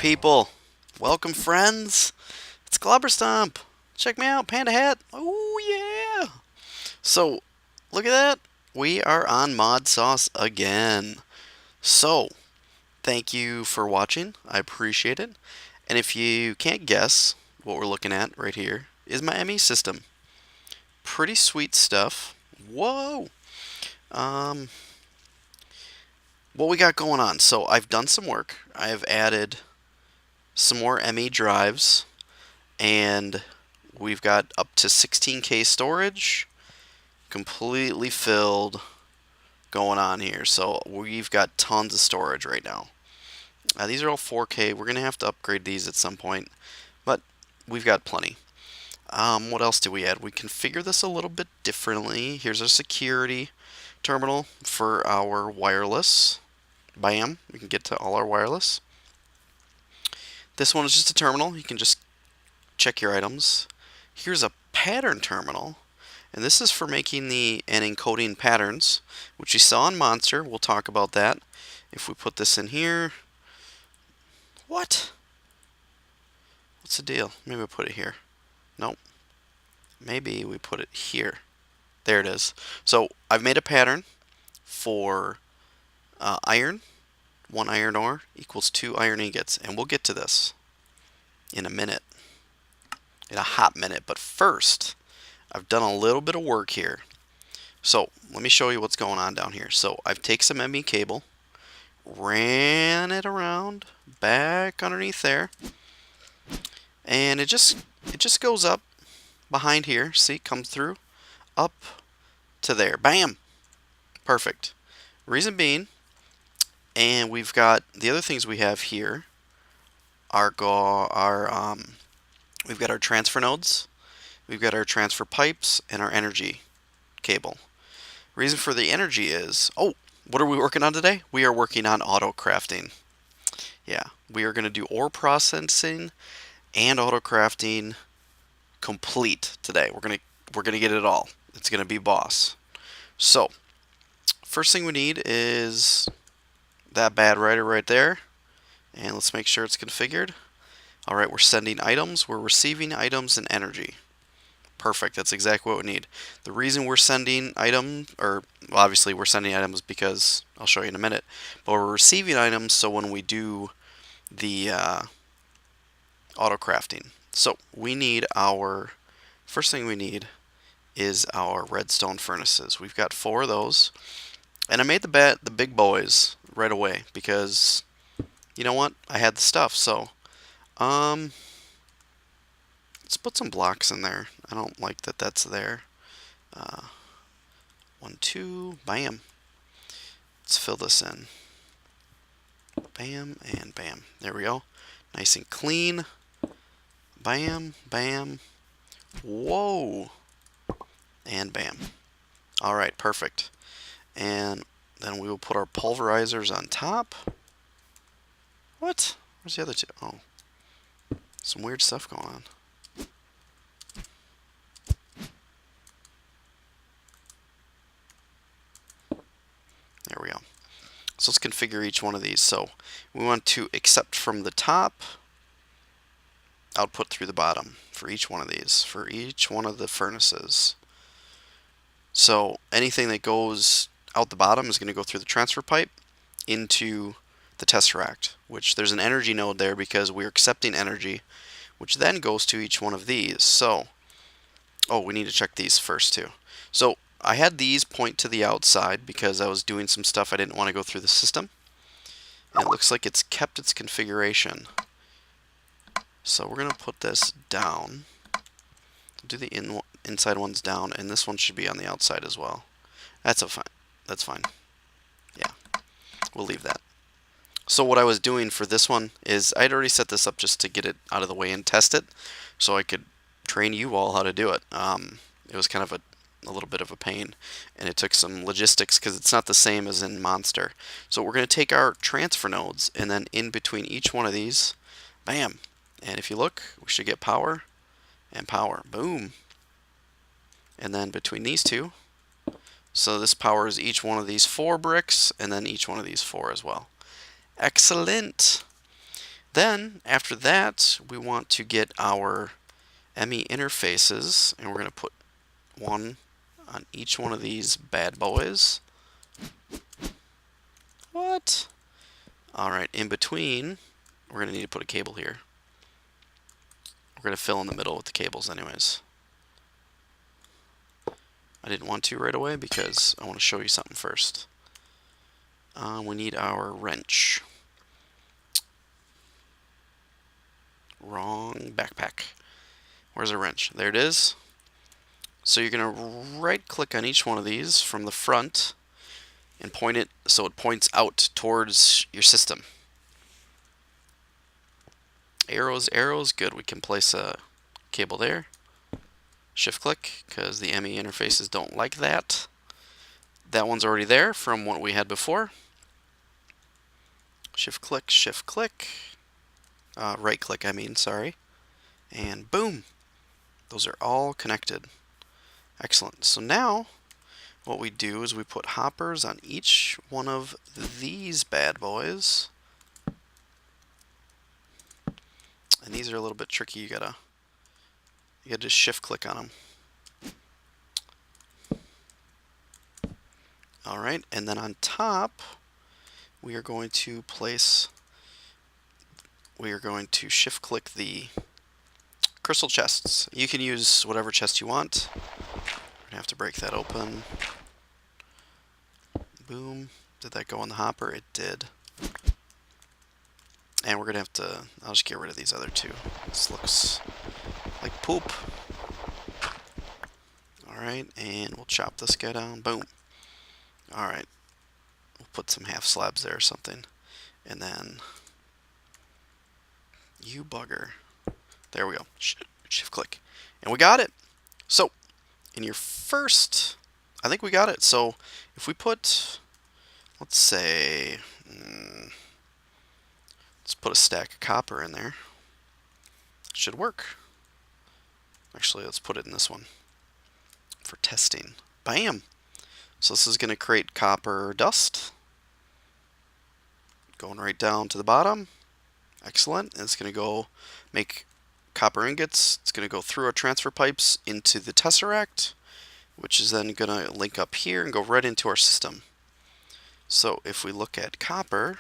people. Welcome, friends. It's Clobberstomp. Check me out, Panda Hat. Oh, yeah. So, look at that. We are on Modsauce again. So, thank you for watching. I appreciate it. And if you can't guess, what we're looking at right here is my ME system. Pretty sweet stuff. Whoa. Um, what we got going on? So, I've done some work. I have added some more ME drives, and we've got up to 16K storage completely filled going on here. So we've got tons of storage right now. These are all 4K. We're going to have to upgrade these at some point, but we've got plenty. What else do we add? We configure this a little bit differently. Here's our security terminal for our wireless. Bam, we can get to all our wireless. This one is just a terminal. You can just check your items. Here's a pattern terminal, and this is for making and encoding patterns, which you saw in Monster. We'll talk about that. If we put this in here, what? What's the deal? Maybe we put it here. Nope. Maybe we put it here. There it is. So I've made a pattern for iron. 1 iron ore equals 2 iron ingots, and we'll get to this in a minute. In a hot minute. But first, I've done a little bit of work here. So let me show you what's going on down here. So I've taken some ME cable, ran it around back underneath there, and it just goes up behind here. See, it comes through up to there. Bam! Perfect. Reason being, and we've got the other things we have here we've got our transfer nodes, we've got our transfer pipes, and our energy cable. Reason for the energy is, what are we working on today? We are working on auto crafting. Yeah, we are going to do ore processing and auto crafting complete today. We're gonna get it all. It's gonna be boss. So, first thing we need is that bad writer right there, and let's make sure it's configured. All right, we're sending items, we're receiving items, and energy. Perfect, that's exactly what we need. The reason we're sending items, obviously we're sending items because, I'll show you in a minute, but we're receiving items so when we do the auto crafting. So we need first thing we need is our redstone furnaces. We've got 4 of those, and I made the big boys right away because, you know what, I had the stuff. So let's put some blocks in there. I don't like that that's there. 1, 2, bam. Let's fill this in. Bam and bam. There we go. Nice and clean. Bam, bam. Whoa. And bam. Alright, perfect. And then we will put our pulverizers on top. What? Where's the other two? Oh. Some weird stuff going on. There we go. So let's configure each one of these. So we want to accept from the top, output through the bottom for each one of these, for each one of the furnaces. So anything that goes out the bottom is going to go through the transfer pipe into the tesseract, which there's an energy node there because we're accepting energy, which then goes to each one of these. So, we need to check these first too. So I had these point to the outside because I was doing some stuff I didn't want to go through the system. And it looks like it's kept its configuration. So we're going to put this down. Do the inside ones down, and this one should be on the outside as well. That's fine. Yeah, we'll leave that. So what I was doing for this one is I'd already set this up just to get it out of the way and test it, so I could train you all how to do it. It was kind of a little bit of a pain, and it took some logistics because it's not the same as in Monster. So we're going to take our transfer nodes, and then in between each one of these, bam. And if you look, we should get power and power. Boom. And then between these two, so this powers each one of these 4 bricks, and then each one of these 4 as well. Excellent. Then, after that, we want to get our ME interfaces, and we're going to put one on each one of these bad boys. What? Alright, in between, we're going to need to put a cable here. We're going to fill in the middle with the cables anyways. I didn't want to right away because I want to show you something first. We need our wrench. Wrong backpack. Where's our wrench? There it is. So you're going to right click on each one of these from the front and point it so it points out towards your system. Arrows, arrows, good. We can place a cable there. Shift click because the ME interfaces don't like that. That one's already there from what we had before. Shift click, right click I mean, sorry. And boom, those are all connected. Excellent. So now what we do is we put hoppers on each one of these bad boys. And these are a little bit tricky. You gotta just shift click on them. Alright, and then on top we are going to shift click the crystal chests. You can use whatever chest you want. We're gonna have to break that open. Boom. Did that go in the hopper? It did. And we're gonna have to, I'll just get rid of these other two. This looks like poop. Alright, and we'll chop this guy down. Boom. Alright. We'll put some half slabs there or something. And then, you bugger. There we go. Shift click. And we got it. So, in your first, I think we got it. So, if we put, let's say, let's put a stack of copper in there. It should work. Actually, let's put it in this one for testing. Bam! So this is going to create copper dust. Going right down to the bottom. Excellent. And it's going to go make copper ingots. It's going to go through our transfer pipes into the tesseract, which is then going to link up here and go right into our system. So if we look at copper,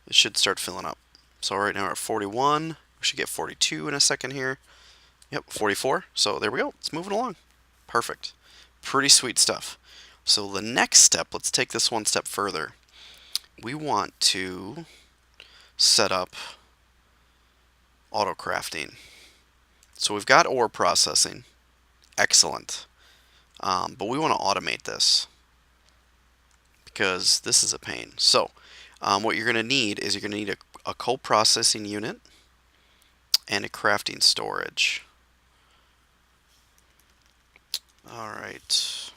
it should start filling up. So right now we're at 41. We should get 42 in a second here. Yep, 44. So there we go. It's moving along. Perfect. Pretty sweet stuff. So the next step, let's take this one step further. We want to set up auto crafting. So we've got ore processing. Excellent. But we want to automate this because this is a pain. So what you're going to need is you're going to need a coal processing unit and a crafting storage. Alright.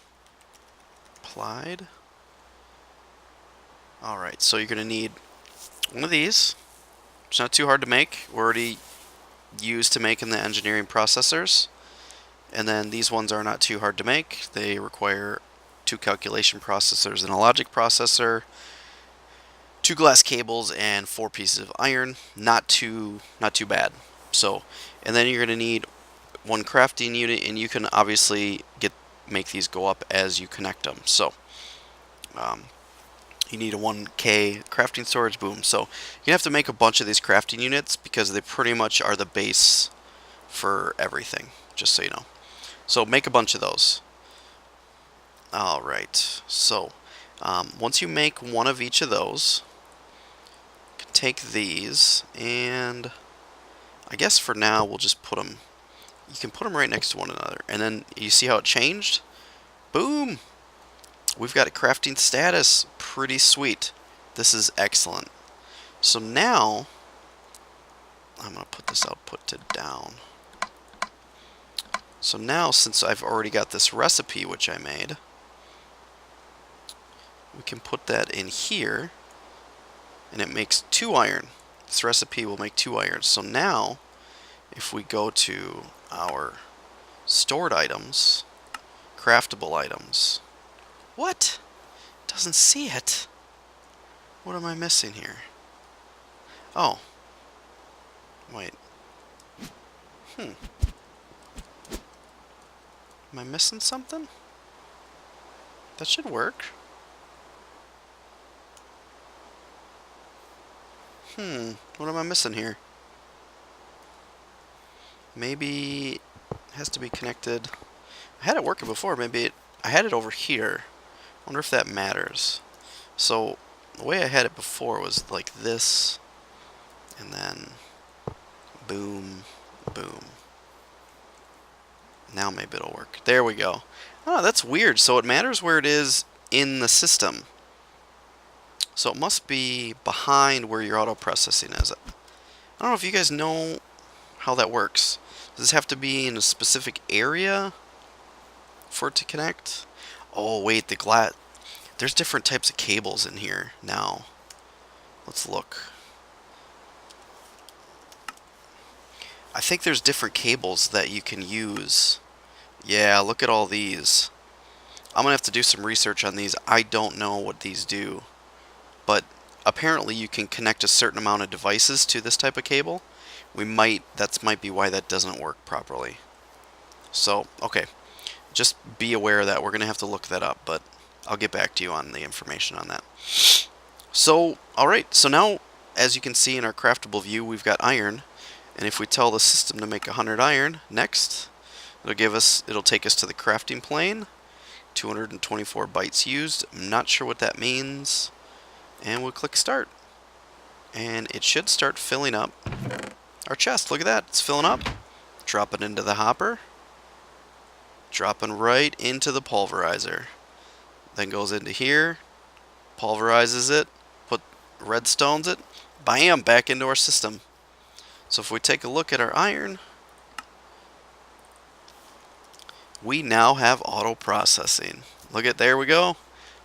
Applied. Alright, so you're going to need one of these. It's not too hard to make. We're already used to making the engineering processors. And then these ones are not too hard to make. They require 2 calculation processors and a logic processor, 2 glass cables, and 4 pieces of iron. Not too bad. So, and then you're going to need 1 crafting unit, and you can obviously make these go up as you connect them. So, you need a 1K crafting storage. Boom. So you have to make a bunch of these crafting units because they pretty much are the base for everything, just so you know. So make a bunch of those. Alright, so once you make one of each of those, you can take these, and I guess for now we'll just put them, you can put them right next to one another, and then you see how it changed? Boom! We've got a crafting status. Pretty sweet. This is excellent. So now, I'm going to put this output to down. So now, since I've already got this recipe which I made, we can put that in here, and it makes 2 iron. This recipe will make 2 iron. So now, if we go to our stored items, craftable items, what? Doesn't see it. What am I missing here? Oh, Wait. Hmm. Am I missing something? That should work. What am I missing here? Maybe it has to be connected. I had it working before. I had it over here. Wonder if that matters. So the way I had it before was like this, and then boom, boom. Now maybe it'll work. There we go. Oh, that's weird. So it matters where it is in the system. So it must be behind where your auto processing is. I don't know if you guys know how that works. Does this have to be in a specific area for it to connect? Oh, wait, there's different types of cables in here now. Let's look. I think there's different cables that you can use. Yeah, look at all these. I'm gonna have to do some research on these. I don't know what these do, but apparently you can connect a certain amount of devices to this type of cable. That might be why that doesn't work properly. So, okay, just be aware of that. We're gonna have to look that up, but I'll get back to you on the information on that. So, alright, so now, as you can see in our craftable view, we've got iron, and if we tell the system to make 100 iron, next, it'll take us to the crafting plane. 224 bytes used. I'm not sure what that means. And we'll click start. And it should start filling up our chest. Look at that. It's filling up. Drop it into the hopper. Dropping right into the pulverizer. Then goes into here. Pulverizes it. Redstones it. Bam! Back into our system. So if we take a look at our iron, we now have auto processing. Look at, there we go.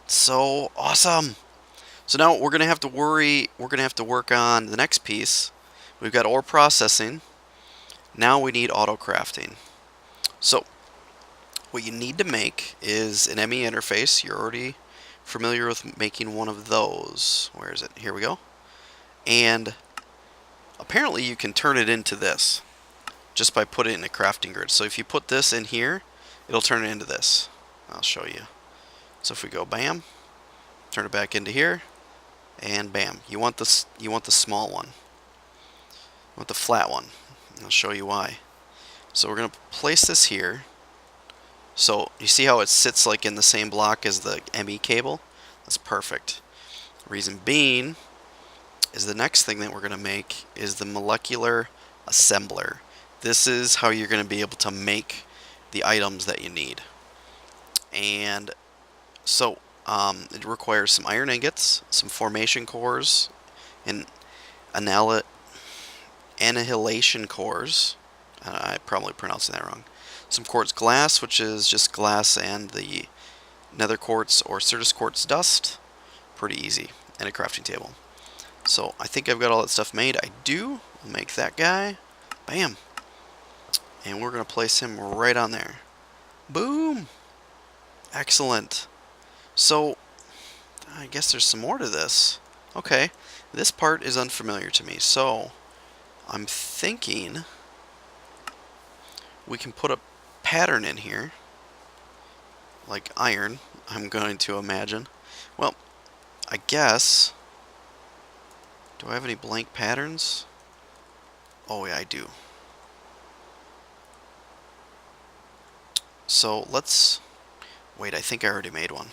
So awesome. So now we're gonna have to work on the next piece. We've got ore processing. Now we need auto crafting. So what you need to make is an ME interface. You're already familiar with making one of those. Where is it? Here we go. And apparently you can turn it into this just by putting it in a crafting grid. So if you put this in here, it'll turn it into this. I'll show you. So if we go bam, turn it back into here, and bam. You want the small one. You want the flat one. I'll show you why. So we're gonna place this here. So you see how it sits like in the same block as the ME cable? That's perfect. Reason being is the next thing that we're gonna make is the molecular assembler. This is how you're gonna be able to make the items that you need. And so it requires some iron ingots, some formation cores, and annihilation cores. I probably pronouncing that wrong. Some quartz glass, which is just glass and the nether quartz or Certus quartz dust. Pretty easy. And a crafting table. So I think I've got all that stuff made. I do. I'll make that guy. Bam. And we're going to place him right on there. Boom. Excellent. So I guess there's some more to this. Okay. This part is unfamiliar to me. So I'm thinking we can put a pattern in here. Like iron, I'm going to imagine. Well, I guess... Do I have any blank patterns? Oh yeah, I do. So let's... Wait, I think I already made one.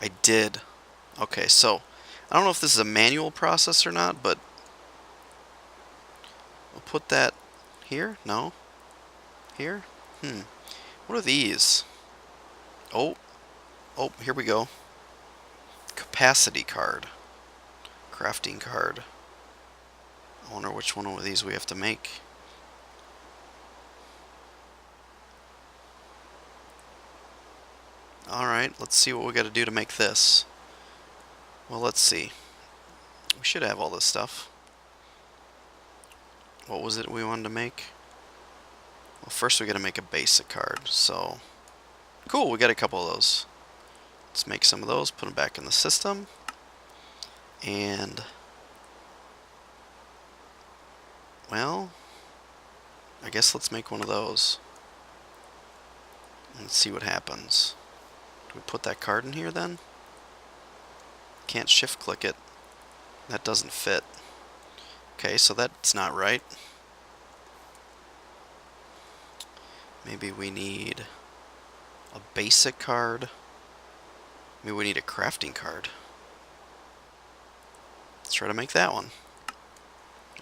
I did. Okay, so I don't know if this is a manual process or not, but we'll put that here. No? Here? What are these? Oh, here we go. Capacity card. Crafting card. I wonder which one of these we have to make. Alright, let's see what we got to do to make this. Well, let's see. We should have all this stuff. What was it we wanted to make? Well, first we got to make a basic card. So, cool, we got a couple of those. Let's make some of those, put them back in the system. And Well, I guess let's make one of those. Let's see what happens. Do we put that card in here then? Can't shift click it. That doesn't fit. Okay, so that's not right. Maybe we need a basic card. Maybe we need a crafting card. Let's try to make that one.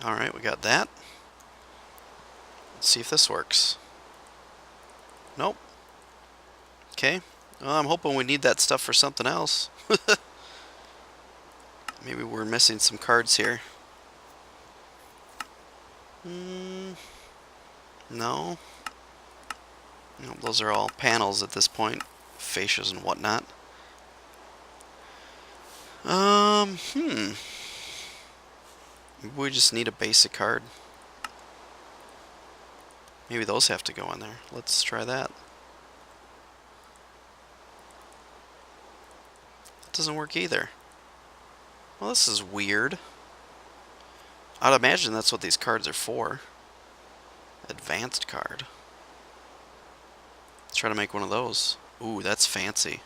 Alright, we got that. Let's see if this works. Nope. Okay. Well, I'm hoping we need that stuff for something else. Maybe we're missing some cards here. No. No, those are all panels at this point. Fascias and whatnot. Maybe we just need a basic card. Maybe those have to go in there. Let's try that. That doesn't work either. Well, this is weird. I'd imagine that's what these cards are for. Advanced card. Let's try to make one of those. Ooh, that's fancy.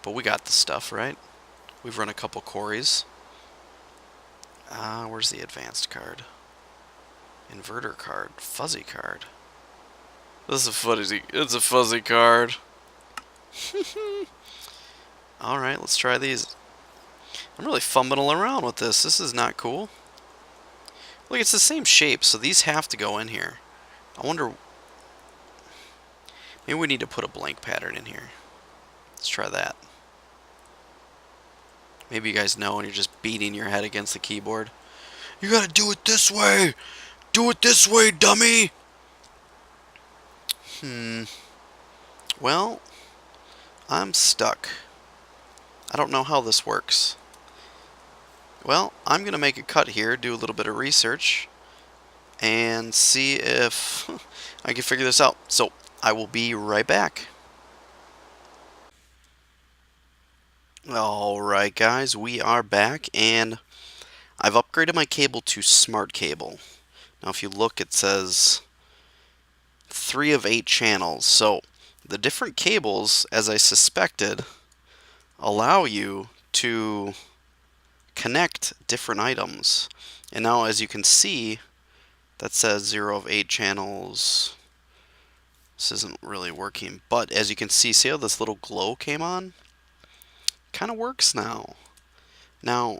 But we got the stuff, right? We've run a couple quarries. Where's the advanced card? Inverter card. Fuzzy card. This is a fuzzy. It's a fuzzy card. Alright, let's try these. I'm really fumbling around with this. This is not cool. Look, it's the same shape, so these have to go in here. I wonder... Maybe we need to put a blank pattern in here. Let's try that. Maybe you guys know and you're just beating your head against the keyboard. You gotta do it this way! Do it this way, dummy! Well, I'm stuck. I don't know how this works. Well, I'm gonna make a cut here, do a little bit of research, and see if I can figure this out. So, I will be right back. Alright guys, we are back, and I've upgraded my cable to smart cable. Now if you look, it says 3 of 8 channels. So the different cables, as I suspected, allow you to connect different items. And now as you can see, that says 0 of 8 channels. This isn't really working, but as you can see how this little glow came on? Kind of works now. Now,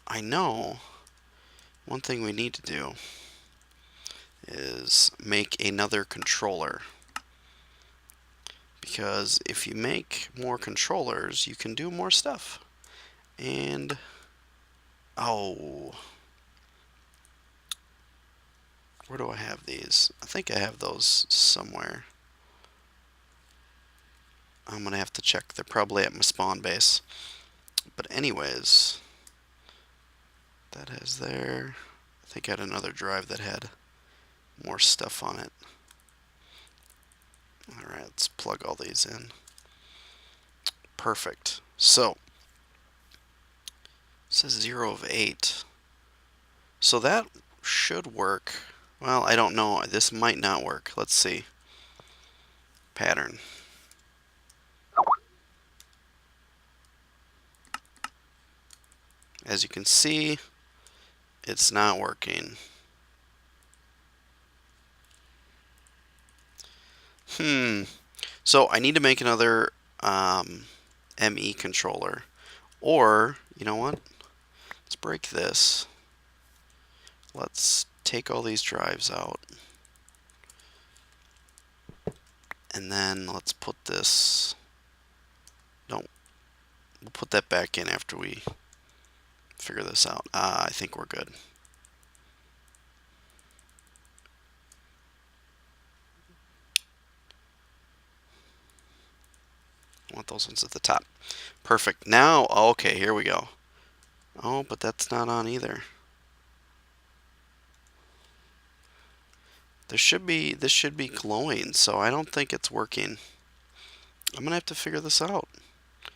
I know one thing we need to do is make another controller. Because if you make more controllers, you can do more stuff. And, oh, where do I have these? I think I have those somewhere. I'm going to have to check. They're probably at my spawn base. But anyways, that is there. I think I had another drive that had more stuff on it. Alright, let's plug all these in. Perfect. So, it says 0 of 8. So that should work. Well, I don't know. This might not work. Let's see. Pattern. As you can see, it's not working. So I need to make another ME controller. Or, you know what? Let's break this. Let's take all these drives out. And then let's put this... No. We'll put that back in after we figure this out. I think we're good. I want those ones at the top. Perfect. Now, okay, here we go. Oh, but that's not on either. This should be glowing, so I don't think it's working. I'm gonna have to figure this out. It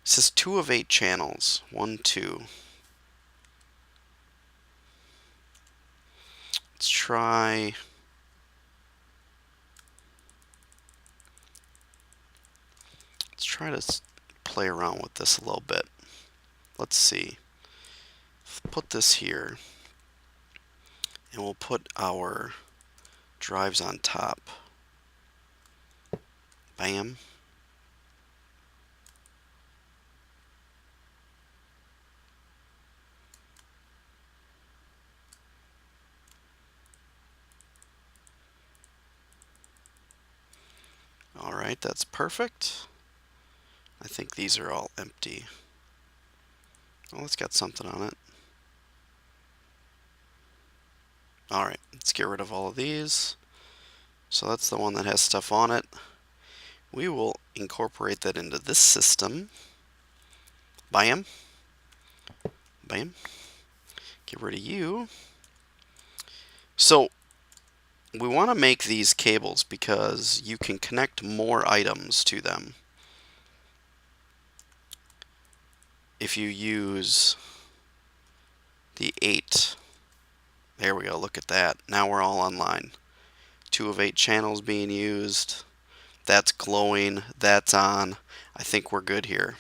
says 2 of 8 channels. 1, 2. try... Let's try to play around with this a little bit. Let's see. Put this here. And we'll put our drives on top. Bam. Alright, that's perfect. I think these are all empty. Oh, it's got something on it. Alright, let's get rid of all of these. So that's the one that has stuff on it. We will incorporate that into this system. Bam. Bam. Get rid of you. So we want to make these cables because you can connect more items to them if you use the 8. There we go, look at that. Now we're all online. 2 of 8 channels being used. That's glowing, that's on. I think we're good here.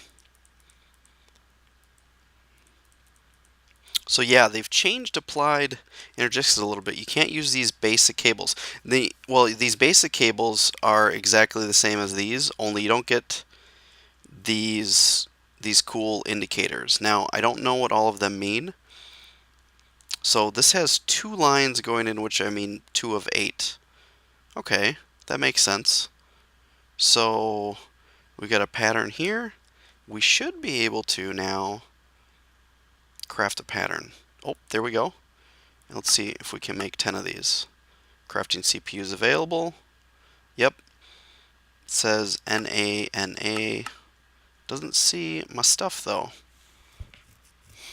So yeah, they've changed applied energistics a little bit. You can't use these basic cables. These basic cables are exactly the same as these, only you don't get these cool indicators. Now, I don't know what all of them mean. So this has 2 lines going in, which I mean 2 of 8. Okay, that makes sense. So we got a pattern here. We should be able to now craft a pattern. Oh, there we go. Let's see if we can make 10 of these. Crafting CPUs available. Yep. It says NA, NA. Doesn't see my stuff though.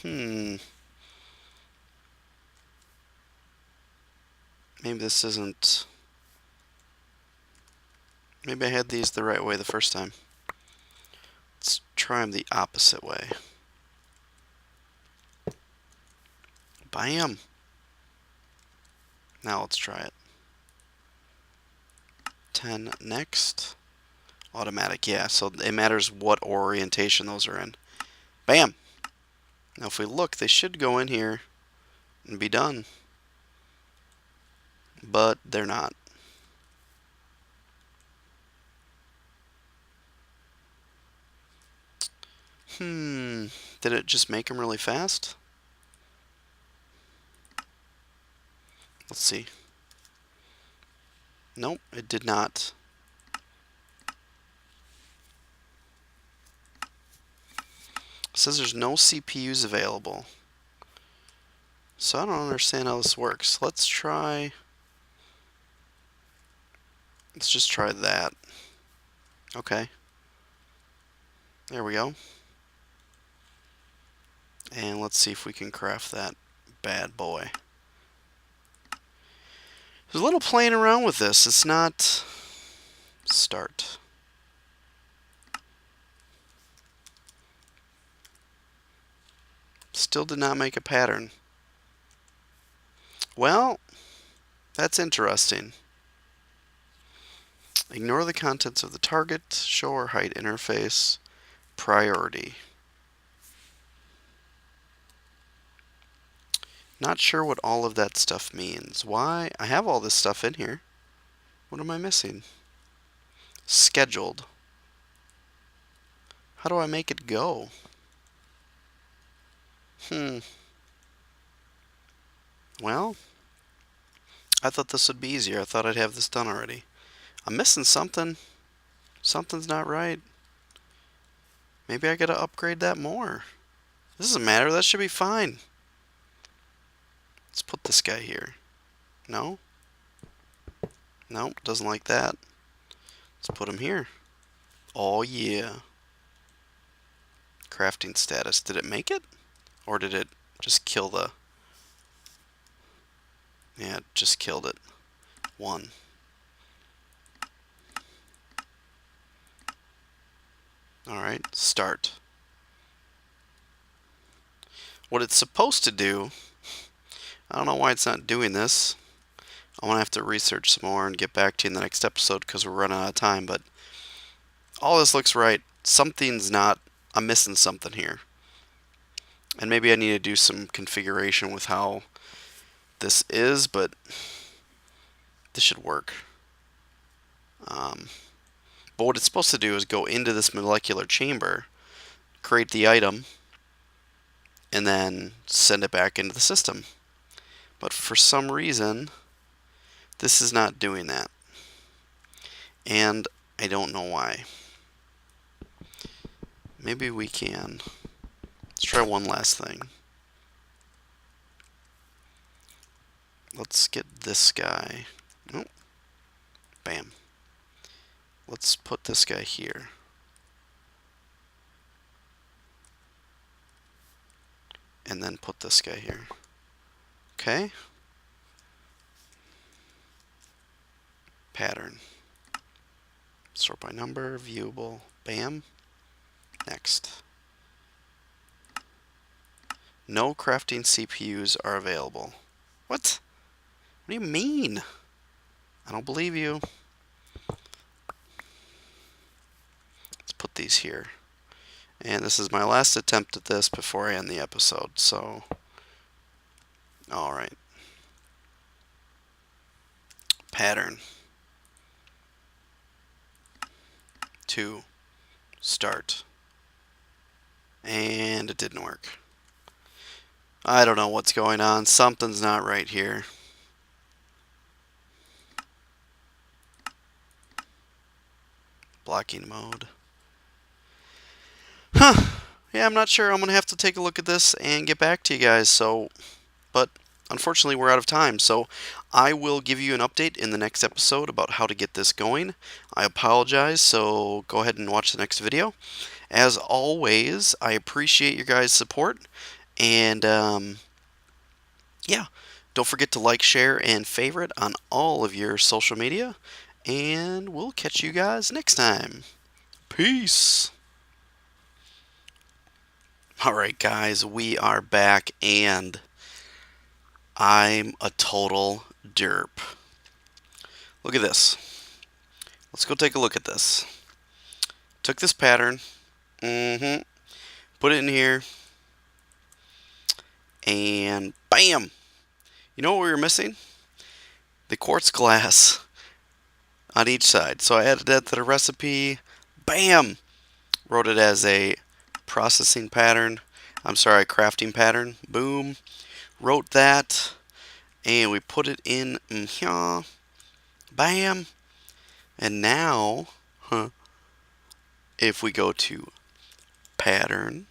Maybe this isn't... Maybe I had these the right way the first time. Let's try them the opposite way. Bam! Now let's try it. 10 next. Automatic, yeah, so it matters what orientation those are in. Bam! Now if we look, they should go in here and be done. But they're not. Did it just make them really fast? Let's see. Nope, it did not. It says there's no CPUs available. So I don't understand how this works. Let's just try that. Okay. There we go. And let's see if we can craft that bad boy. There's a little playing around with this. It's not... Start. Still did not make a pattern. Well, that's interesting. Ignore the contents of the target. Show or hide interface. Priority. Not sure what all of that stuff means. Why? I have all this stuff in here. What am I missing? Scheduled. How do I make it go? Well, I thought this would be easier. I thought I'd have this done already. I'm missing something. Something's not right. Maybe I gotta upgrade that more. This doesn't matter. That should be fine. Let's put this guy here. No? Nope, doesn't like that. Let's put him here. Oh yeah. Crafting status. Did it make it? Or did it just kill the... Yeah, it just killed it. 1. Alright, start. What it's supposed to do... I don't know why it's not doing this. I'm going to have to research some more and get back to you in the next episode because we're running out of time, but all this looks right. Something's not, I'm missing something here. And maybe I need to do some configuration with how this is, but this should work. But what it's supposed to do is go into this molecular chamber, create the item, and then send it back into the system. But for some reason, this is not doing that. And I don't know why. Maybe we can. Let's try one last thing. Let's get this guy. Oh, bam. Let's put this guy here. And then put this guy here. Okay. Pattern. Sort by number, viewable. Bam. Next. No crafting CPUs are available. What? What do you mean? I don't believe you. Let's put these here. And this is my last attempt at this before I end the episode, so... Alright. Pattern. 2. Start. And it didn't work. I don't know what's going on. Something's not right here. Blocking mode. Huh. Yeah, I'm not sure. I'm going to have to take a look at this and get back to you guys. So, but unfortunately, we're out of time. So I will give you an update in the next episode about how to get this going. I apologize. So go ahead and watch the next video. As always, I appreciate your guys' support. And, yeah, don't forget to like, share, and favorite on all of your social media. And we'll catch you guys next time. Peace. Alright guys, we are back and I'm a total derp. Look at this. Let's go take a look at this. Took this pattern, put it in here, and bam! You know what we were missing? The quartz glass on each side. So I added that to the recipe, bam! Wrote it as a processing pattern. I'm sorry, crafting pattern. Boom. Wrote that. And we put it in here. Bam. And now, if we go to pattern,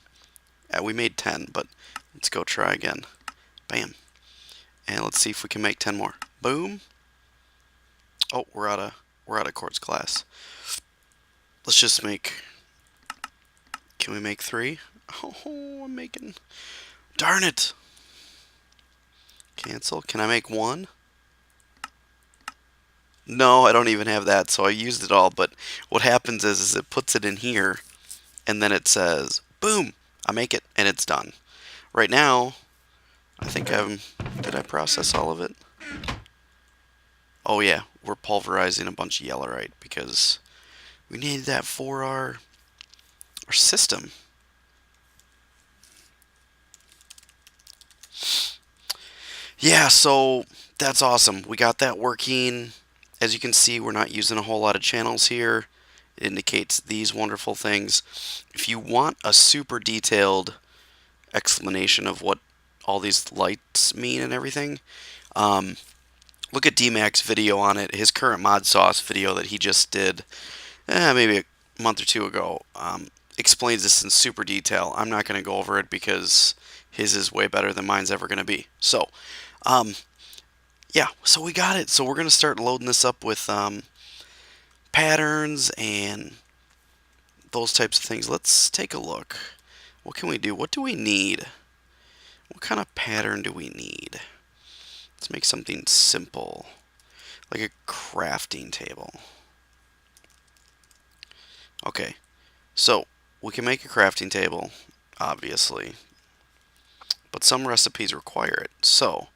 we made 10, but let's go try again. Bam. And let's see if we can make 10 more. Boom. Oh, we're out of quartz glass. Let's just make. Can we make 3? Oh, I'm making. Darn it. Cancel. Can I make 1? No, I don't even have that, so I used it all. But what happens is it puts it in here, and then it says, boom, I make it, and it's done. Right now, I think did I process all of it? Oh yeah, we're pulverizing a bunch of yellowite because we need that for our system. Yeah, so that's awesome. We got that working. As you can see, we're not using a whole lot of channels here. It indicates these wonderful things. If you want a super detailed explanation of what all these lights mean and everything, look at DMAC's video on it. His current Modsauce video that he just did maybe a month or two ago explains this in super detail. I'm not going to go over it because his is way better than mine's ever going to be. So, yeah, so we got it. So we're going to start loading this up with patterns and those types of things. Let's take a look. What can we do? What do we need? What kind of pattern do we need? Let's make something simple, like a crafting table. Okay, so we can make a crafting table, obviously, but some recipes require it. So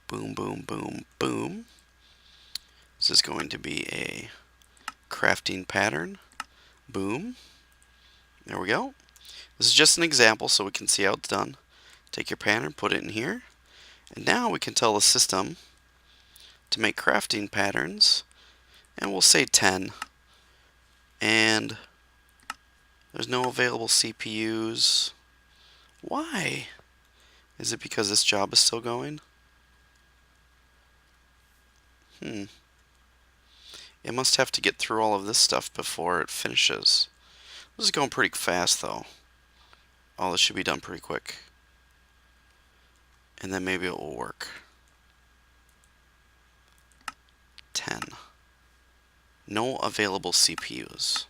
Boom, boom, boom, boom. This is going to be a crafting pattern. Boom. There we go. This is just an example so we can see how it's done. Take your pattern, put it in here. And now we can tell the system to make crafting patterns. And we'll say 10. And there's no available CPUs. Why? Is it because this job is still going? It must have to get through all of this stuff before it finishes. This is going pretty fast though. All this should be done pretty quick. And then maybe it will work. 10. No available CPUs.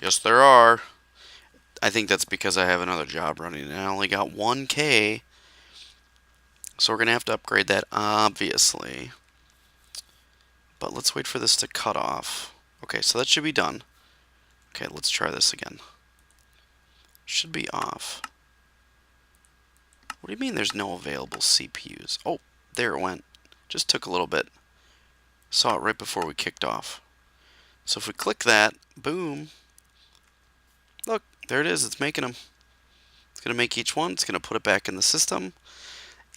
Yes, there are. I think that's because I have another job running and I only got 1K. So we're going to have to upgrade that, obviously. But let's wait for this to cut off. Okay, so that should be done. Okay, let's try this again. Should be off. What do you mean there's no available CPUs? Oh, there it went. Just took a little bit. Saw it right before we kicked off. So if we click that, boom. Look, there it is. It's making them. It's going to make each one. It's going to put it back in the system.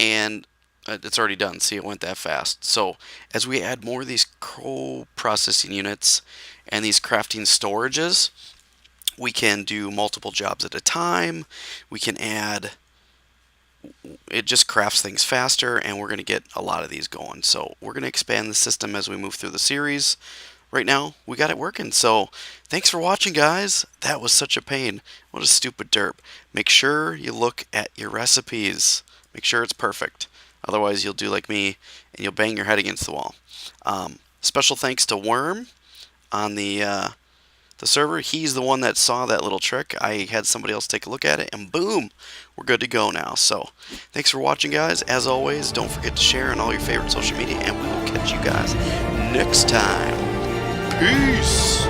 And it's already done. See, it went that fast. So as we add more of these co-processing units and these crafting storages, we can do multiple jobs at a time. We can add... It just crafts things faster, and we're going to get a lot of these going. So we're going to expand the system as we move through the series. Right now, we got it working. So thanks for watching, guys. That was such a pain. What a stupid derp. Make sure you look at your recipes. Make sure it's perfect. Otherwise, you'll do like me, and you'll bang your head against the wall. Special thanks to Worm on the server. He's the one that saw that little trick. I had somebody else take a look at it, and boom, we're good to go now. So thanks for watching, guys. As always, don't forget to share on all your favorite social media, and we will catch you guys next time. Peace.